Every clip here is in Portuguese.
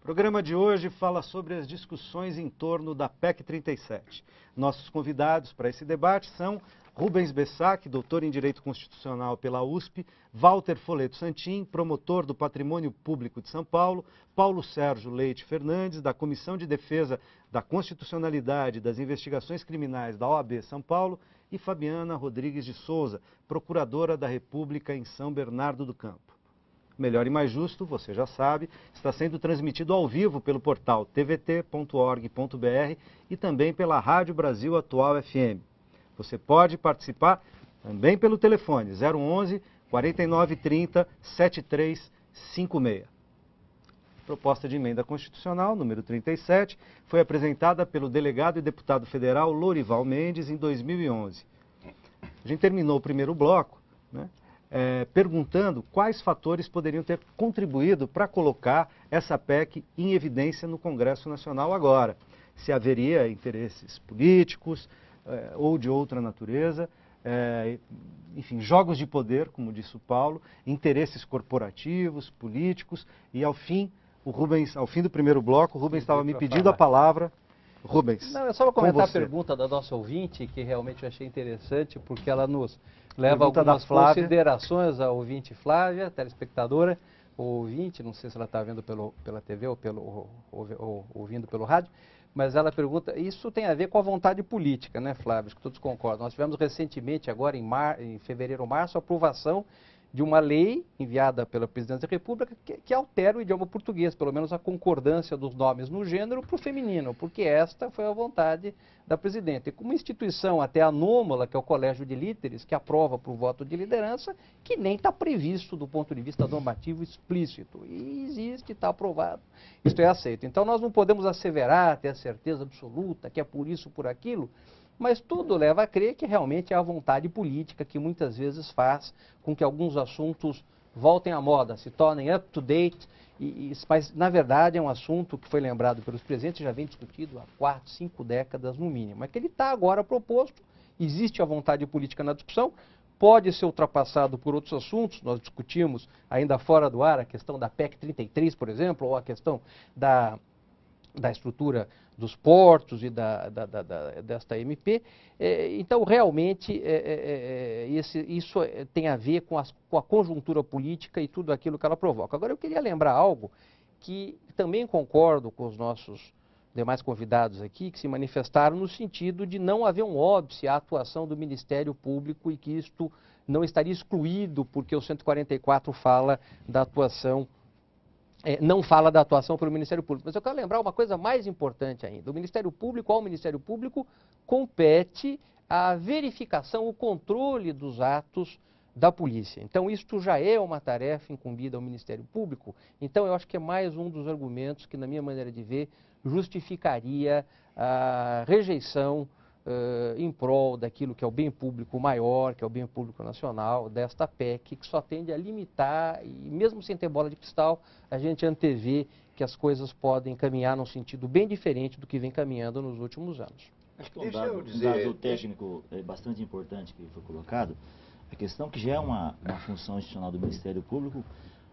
O programa de hoje fala sobre as discussões em torno da PEC 37. Nossos convidados para esse debate são Rubens Bessac, doutor em Direito Constitucional pela USP, Walter Foleto Santin, promotor do Patrimônio Público de São Paulo, Paulo Sérgio Leite Fernandes, da Comissão de Defesa da Constitucionalidade e das Investigações Criminais da OAB São Paulo, e Fabiana Rodrigues de Souza, procuradora da República em São Bernardo do Campo. Melhor e Mais Justo, você já sabe, está sendo transmitido ao vivo pelo portal tvt.org.br e também pela Rádio Brasil Atual FM. Você pode participar também pelo telefone 011 4930 7356. A proposta de emenda constitucional, número 37, foi apresentada pelo delegado e deputado federal Lorival Mendes em 2011. A gente terminou o primeiro bloco, né? Perguntando quais fatores poderiam ter contribuído para colocar essa PEC em evidência no Congresso Nacional agora. Se haveria interesses políticos ou de outra natureza, enfim, jogos de poder, como disse o Paulo, interesses corporativos, políticos, e ao fim do primeiro bloco, o Rubens estava me pedindo a palavra. Rubens, não, é só para comentar a pergunta da nossa ouvinte, que realmente eu achei interessante, porque ela nos leva a algumas considerações, a ouvinte Flávia, telespectadora, ou ouvinte, não sei se ela está vendo pela TV ou ouvindo pelo rádio, mas ela pergunta, isso tem a ver com a vontade política, né, Flávio, acho que todos concordam. Nós tivemos recentemente, agora em fevereiro ou março, a aprovação de uma lei enviada pela Presidência da República que altera o idioma português, pelo menos a concordância dos nomes no gênero para o feminino, porque esta foi a vontade da Presidenta. E com uma instituição até anômala, que é o Colégio de Líderes, que aprova por voto de liderança, que nem está previsto do ponto de vista normativo explícito. E existe, está aprovado, isto é aceito. Então nós não podemos asseverar, ter a certeza absoluta que é por isso, por aquilo, mas tudo leva a crer que realmente é a vontade política que muitas vezes faz com que alguns assuntos voltem à moda, se tornem up-to-date, mas na verdade é um assunto que foi lembrado pelos presidentes, já vem discutido há 4, 5 décadas no mínimo. É que ele está agora proposto, existe a vontade política na discussão, pode ser ultrapassado por outros assuntos, nós discutimos ainda fora do ar a questão da PEC 33, por exemplo, ou a questão da estrutura dos portos e desta MP. Então, realmente, isso tem a ver com a conjuntura política e tudo aquilo que ela provoca. Agora, eu queria lembrar algo que também concordo com os nossos demais convidados aqui, que se manifestaram no sentido de não haver um óbice à atuação do Ministério Público e que isto não estaria excluído, porque o 144 fala da atuação não fala da atuação pelo Ministério Público. Mas eu quero lembrar uma coisa mais importante ainda. O Ministério Público, ao Ministério Público, compete a verificação, o controle dos atos da polícia. Então, isto já é uma tarefa incumbida ao Ministério Público. Então, eu acho que é mais um dos argumentos que, na minha maneira de ver, justificaria a rejeição em prol daquilo que é o bem público maior, que é o bem público nacional, desta PEC, que só tende a limitar, e mesmo sem ter bola de cristal, a gente antevê que as coisas podem caminhar num sentido bem diferente do que vem caminhando nos últimos anos. Acho que um dado técnico bastante importante que foi colocado, a questão que já é uma função institucional do Ministério Público,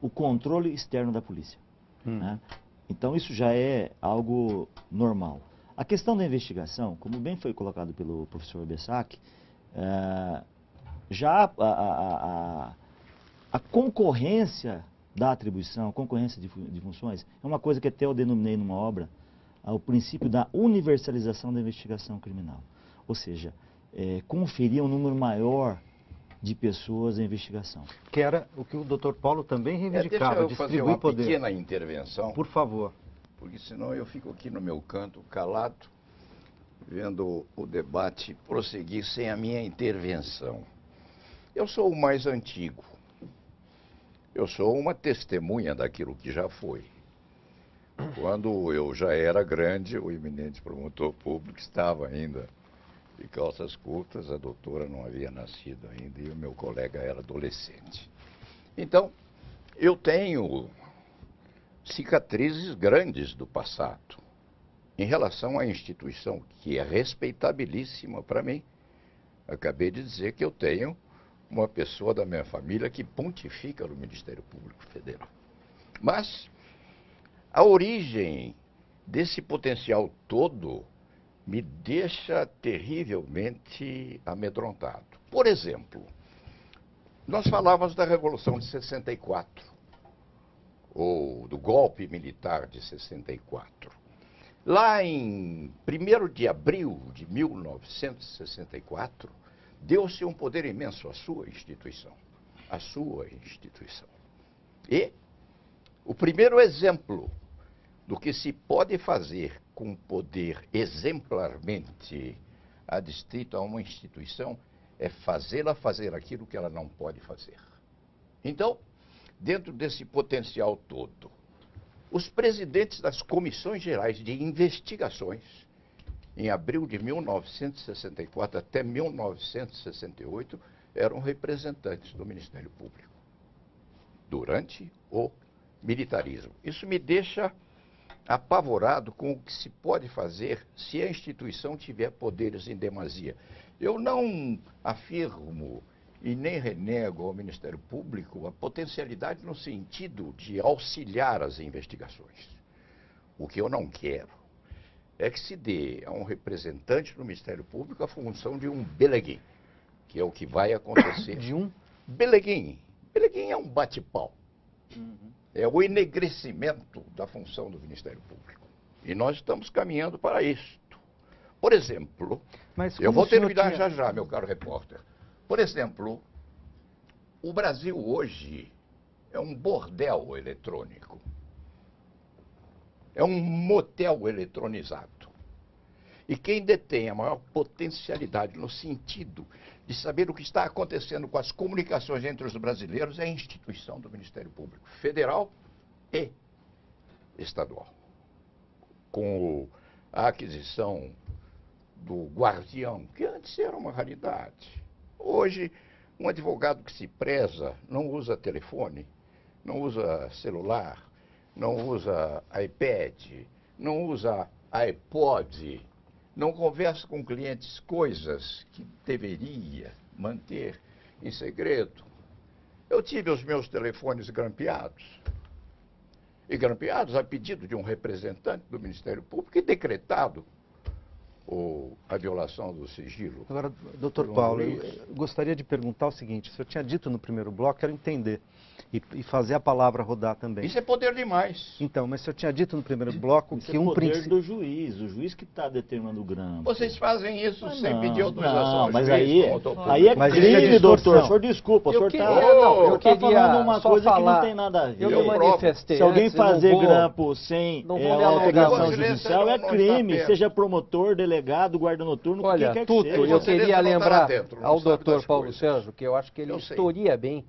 o controle externo da polícia. Né? Então isso já é algo normal. A questão da investigação, como bem foi colocado pelo professor Bessac, já a concorrência da atribuição, a concorrência de funções, é uma coisa que até eu denominei numa obra, o princípio da universalização da investigação criminal. Ou seja, conferir um número maior de pessoas à investigação. Que era o que o Dr. Paulo também reivindicava, deixa eu fazer uma pequena intervenção. Por favor. Porque senão eu fico aqui no meu canto, calado, vendo o debate prosseguir sem a minha intervenção. Eu sou o mais antigo. Eu sou uma testemunha daquilo que já foi. Quando eu já era grande, o eminente promotor público estava ainda de calças curtas, a doutora não havia nascido ainda e o meu colega era adolescente. Então, eu tenho cicatrizes grandes do passado em relação à instituição que é respeitabilíssima para mim. Acabei de dizer que eu tenho uma pessoa da minha família que pontifica no Ministério Público Federal. Mas A origem desse potencial todo me deixa terrivelmente amedrontado. Por exemplo, nós falávamos da Revolução de 64, ou do golpe militar de 64. Lá em 1º de abril de 1964, deu-se um poder imenso à sua instituição. À sua instituição. E o primeiro exemplo do que se pode fazer com poder exemplarmente adstrito a uma instituição é fazê-la fazer aquilo que ela não pode fazer. Então, dentro desse potencial todo, os presidentes das comissões gerais de investigações, em abril de 1964 até 1968, eram representantes do Ministério Público, durante o militarismo. Isso me deixa apavorado com o que se pode fazer se a instituição tiver poderes em demasia. Eu não afirmo e nem renego ao Ministério Público a potencialidade no sentido de auxiliar as investigações. O que eu não quero é que se dê a um representante do Ministério Público a função de um beleguim, que é o que vai acontecer. De um? Beleguim. Beleguim é um bate-pau. É o enegrecimento da função do Ministério Público. E nós estamos caminhando para isto. Por exemplo, eu vou terminar já, meu caro repórter. Por exemplo, o Brasil hoje é um bordel eletrônico. É um motel eletronizado. E quem detém a maior potencialidade no sentido de saber o que está acontecendo com as comunicações entre os brasileiros é a instituição do Ministério Público Federal e estadual. Com a aquisição do Guardião, que antes era uma raridade. Hoje, um advogado que se preza não usa telefone, não usa celular, não usa iPad, não usa iPod, não conversa com clientes coisas que deveria manter em segredo. Eu tive os meus telefones grampeados. E grampeados a pedido de um representante do Ministério Público e decretado a violação do sigilo. Agora, doutor Paulo, eu gostaria de perguntar o seguinte: o senhor tinha dito no primeiro bloco, quero entender, e fazer a palavra rodar também. Isso é poder demais. Então, mas o senhor tinha dito no primeiro bloco isso que é um poder princípio... do juiz, o juiz que está determinando o grampo. Vocês fazem isso sem pedir autorização não, ao mas juiz, aí é Mas crime, isso é distorção. doutor. O senhor desculpa, o senhor está falando uma coisa que não tem nada a ver. Eu me manifestei. Se alguém antes, fazer grampo sem autorização Não, judicial é crime, seja promotor, delegado, guarda noturno, olha, quem quer que Tuto, seja. eu queria lembrar dentro, ao doutor das Paulo coisas. Sérgio que eu acho que ele historia bem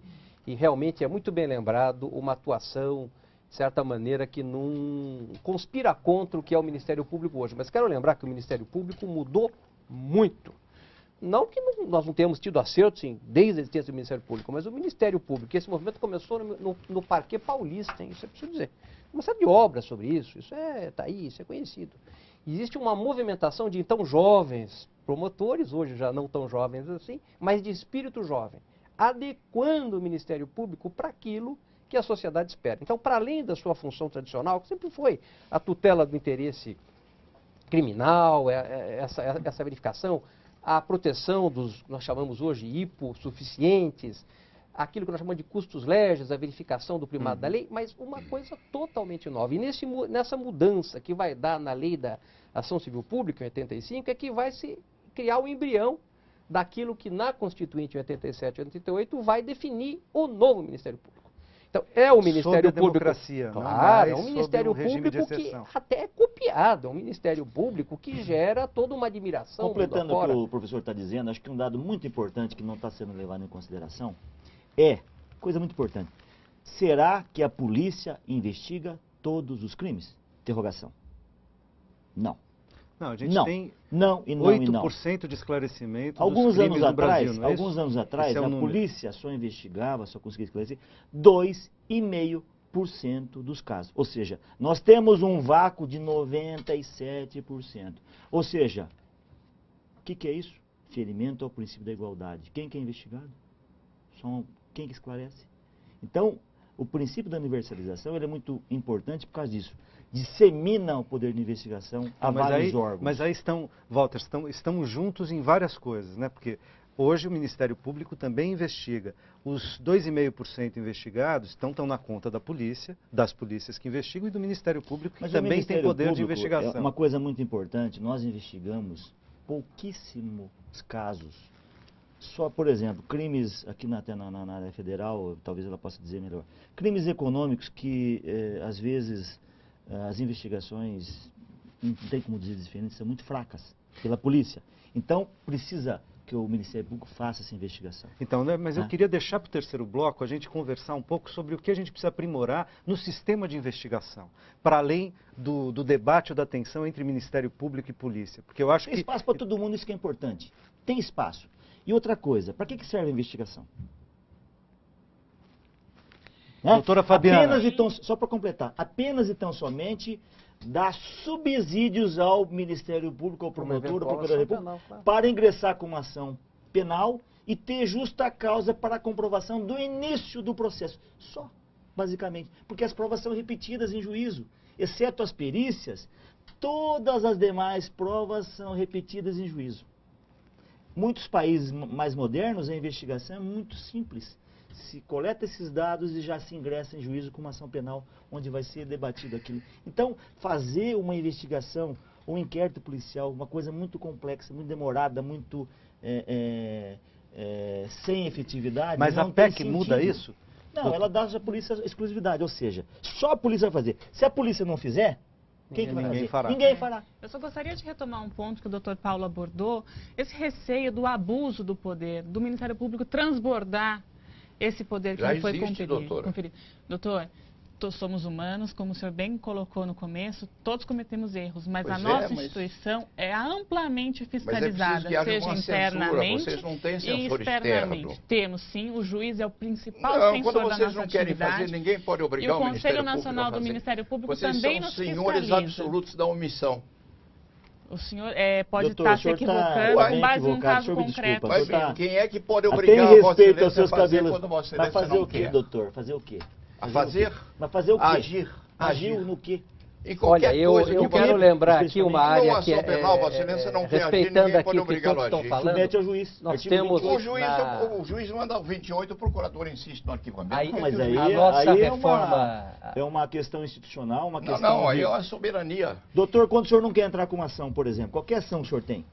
e realmente é muito bem lembrado uma atuação, de certa maneira, que não conspira contra o que é o Ministério Público hoje. Mas quero lembrar que o Ministério Público mudou muito. Não que nós não tenhamos tido acertos desde a existência do Ministério Público, mas o Ministério Público, esse movimento começou no Parquet Paulista, hein? Isso é preciso dizer. Uma série de obras sobre isso, está aí, isso é conhecido. Existe uma movimentação de então jovens promotores, hoje já não tão jovens assim, mas de espírito jovem, adequando o Ministério Público para aquilo que a sociedade espera. Então, para além da sua função tradicional, que sempre foi a tutela do interesse criminal, essa verificação, a proteção dos, nós chamamos hoje, hipossuficientes, aquilo que nós chamamos de custos legis, a verificação do primado da lei, mas uma coisa totalmente nova. E nessa mudança que vai dar na lei da ação civil pública, em 85, é que vai se criar o embrião daquilo que na Constituinte, em 87 e 88, vai definir o novo Ministério Público. Então, é o Ministério Público... democracia, claro, é um Ministério Público que até é copiado, é um Ministério Público que gera toda uma admiração. Completando o que o professor está dizendo, acho que um dado muito importante que não está sendo levado em consideração coisa muito importante, será que a polícia investiga todos os crimes? Interrogação. Não. Não, a gente tem 8% de esclarecimento alguns dos crimes anos no Brasil, não é isso? Alguns anos atrás, a número. polícia só investigava, só conseguia esclarecer 2,5% dos casos. Ou seja, nós temos um vácuo de 97%. Ou seja, o que é isso? Ferimento ao princípio da igualdade. Quem que é investigado? Quem que esclarece? Então, o princípio da universalização ele é muito importante por causa disso. Dissemina o poder de investigação a vários órgãos. Mas aí estão, Walter, estamos juntos em várias coisas, né? Porque hoje o Ministério Público também investiga. Os 2,5% investigados estão na conta da polícia, das polícias que investigam e do Ministério Público, que também tem poder de investigação. É uma coisa muito importante, nós investigamos pouquíssimos casos. Só, por exemplo, crimes, aqui na área federal, talvez ela possa dizer melhor, crimes econômicos que, às vezes, as investigações, não tem como dizer diferente, são muito fracas pela polícia. Então, precisa que o Ministério Público faça essa investigação. Então, né, mas eu queria deixar para o terceiro bloco a gente conversar um pouco sobre o que a gente precisa aprimorar no sistema de investigação, para além do debate ou da tensão entre Ministério Público e polícia. Porque eu acho tem espaço para todo mundo, isso que é importante. Tem espaço. E outra coisa, para que serve a investigação? Doutora Fabiana. Apenas e tão, só para completar, apenas e tão somente dar subsídios ao Ministério Público, ao promotor, ao Procurador da República, para ingressar com uma ação penal e ter justa causa para a comprovação do início do processo. Só, basicamente. Porque as provas são repetidas em juízo. Exceto as perícias, todas as demais provas são repetidas em juízo. Muitos países mais modernos, a investigação é muito simples. Se coleta esses dados e já se ingressa em juízo com uma ação penal, onde vai ser debatido aquilo. Então, fazer uma investigação, um inquérito policial, uma coisa muito complexa, muito demorada, muito sem efetividade. Mas a PEC muda isso? Não, ela dá à polícia exclusividade, ou seja, só a polícia vai fazer. Se a polícia não fizer, quem que vai fazer? Fará. Ninguém fará. Eu só gostaria de retomar um ponto que o doutor Paulo abordou, esse receio do abuso do poder, do Ministério Público transbordar esse poder que já não foi existe, conferido. Doutor, todos somos humanos, como o senhor bem colocou no começo, todos cometemos erros, mas a nossa instituição é amplamente fiscalizada, seja internamente e externamente. Temos sim, o juiz é o principal censor da nossa atividade. Quando vocês não querem fazer, ninguém pode obrigar o Ministério Público a fazer. E o Conselho Nacional do Ministério Público também nos fiscaliza. Vocês são senhores absolutos da omissão. O senhor pode estar se equivocando com base num caso concreto. Mas quem é que pode obrigar a Vossa Excelência a fazer quando Vossa Excelência não quer? Mas fazer o quê, doutor? Fazer o quê? A fazer? Mas fazer o quê? Agir. Agir no quê? Olha, eu quero lembrar aqui uma área que penal, Vossa Excelência não quer respeitando agir, aqui o que todos estão falando. Submete ao juiz. Nós temos o juiz manda o 28, o procurador insiste no arquivamento. Mas aí a nossa reforma é uma questão institucional, uma questão Não, aí é uma soberania. Doutor, quando o senhor não quer entrar com uma ação, por exemplo, qualquer ação que o senhor tem?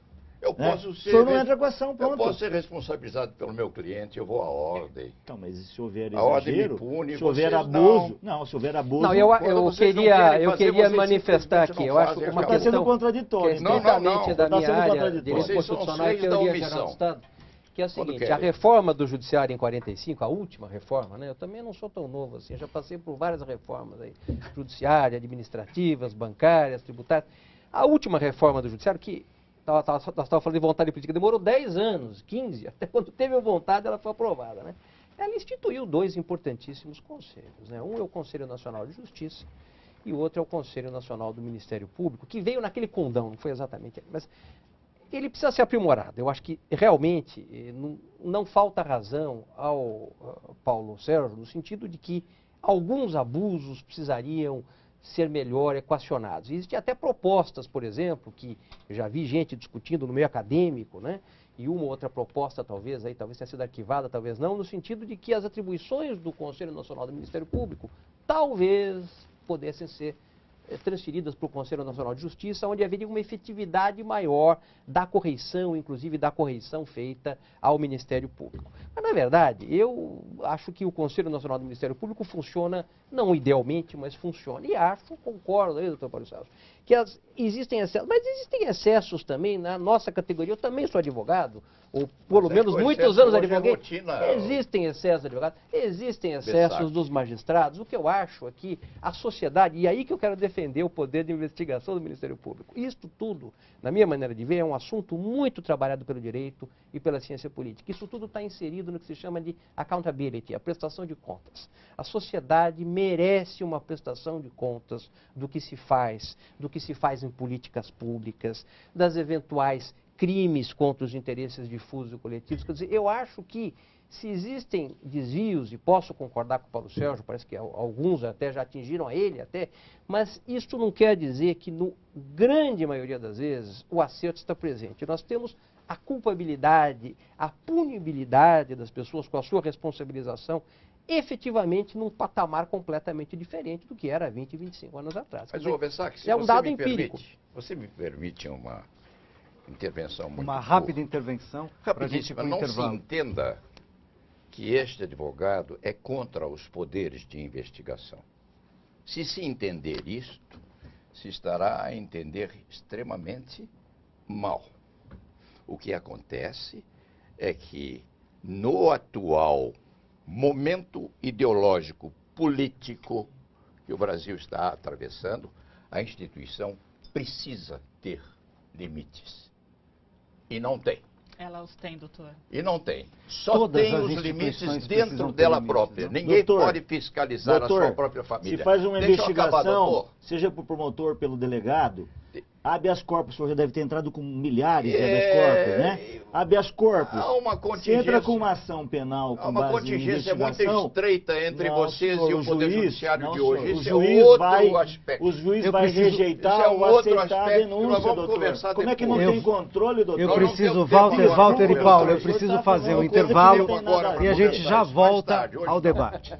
Eu posso ser... O senhor não entra com a ação, pronto. Eu posso ser responsabilizado pelo meu cliente, eu vou à ordem. Então, mas se houver exagero, a ordem me pune, se houver abuso... Não, se houver abuso... Não, eu queria manifestar aqui, eu acho uma questão... Está sendo contraditório. Estritamente da minha área de direito constitucional e teoria geral do Estado, que é o seguinte, a reforma do Judiciário em 45, a última reforma, né? Eu também não sou tão novo assim, eu já passei por várias reformas aí, judiciária, administrativas, bancárias, tributárias. A última reforma do Judiciário, que nós estávamos falando de vontade política, demorou 10 anos, 15, até quando teve a vontade ela foi aprovada, né? Ela instituiu dois importantíssimos conselhos, né? Um é o Conselho Nacional de Justiça e o outro é o Conselho Nacional do Ministério Público, que veio naquele condão, não foi exatamente, mas ele precisa ser aprimorado. Eu acho que realmente não falta razão ao Paulo Sérgio, no sentido de que alguns abusos precisariam ser melhor equacionados. Existem até propostas, por exemplo, que eu já vi gente discutindo no meio acadêmico, né? E uma ou outra proposta talvez tenha sido arquivada, talvez não, no sentido de que as atribuições do Conselho Nacional do Ministério Público talvez pudessem ser transferidas para o Conselho Nacional de Justiça, onde haveria uma efetividade maior da correição, inclusive da correição feita ao Ministério Público. Mas, na verdade, eu acho que o Conselho Nacional do Ministério Público funciona, não idealmente, mas funciona. E concordo aí, doutor Paulo Sérgio, que existem excessos, mas existem excessos também na nossa categoria. Eu também sou advogado, ou pelo menos muitos anos advoguei. Existem excessos de advogados, existem excessos dos magistrados. O que eu acho aqui, a sociedade, e aí que eu quero defender o poder de investigação do Ministério Público. Isto tudo, na minha maneira de ver, é um assunto muito trabalhado pelo direito e pela ciência política. Isso tudo está inserido no que se chama de accountability, a prestação de contas. A sociedade merece uma prestação de contas do que se faz em políticas públicas, das eventuais crimes contra os interesses difusos e coletivos. Quer dizer, eu acho que se existem desvios, e posso concordar com o Paulo Sérgio, parece que alguns até já atingiram a ele, mas isso não quer dizer que, na grande maioria das vezes, o acerto está presente. Nós temos a culpabilidade, a punibilidade das pessoas com a sua responsabilização, efetivamente num patamar completamente diferente do que era 20, 25 anos atrás. Mas, ô Bessac, se é um dado empírico. Você me permite uma intervenção muito Uma rápida intervenção para a gente ir para o intervalo. Não se entenda que este advogado é contra os poderes de investigação. Se entender isto, se estará a entender extremamente mal. O que acontece é que, no atual momento ideológico, político que o Brasil está atravessando, a instituição precisa ter limites. E não tem. Ela os tem, doutor. E não tem. Só tem os limites dentro dela própria. Ninguém pode fiscalizar a sua própria família. Se faz uma investigação, seja por promotor, pelo delegado, habeas corpus, o senhor já deve ter entrado com milhares de habeas corpus, né? Habeas corpus. Há uma contingência. Se entra com uma ação penal com uma base contingência em investigação, muito estreita entre vocês e o Poder Judiciário de hoje. Isso é outro aspecto. O juiz vai rejeitar ou aceitar a denúncia, doutor. Como é que não tem controle, doutor? Eu preciso, Walter e Paulo, eu preciso fazer um intervalo e a gente já volta ao debate.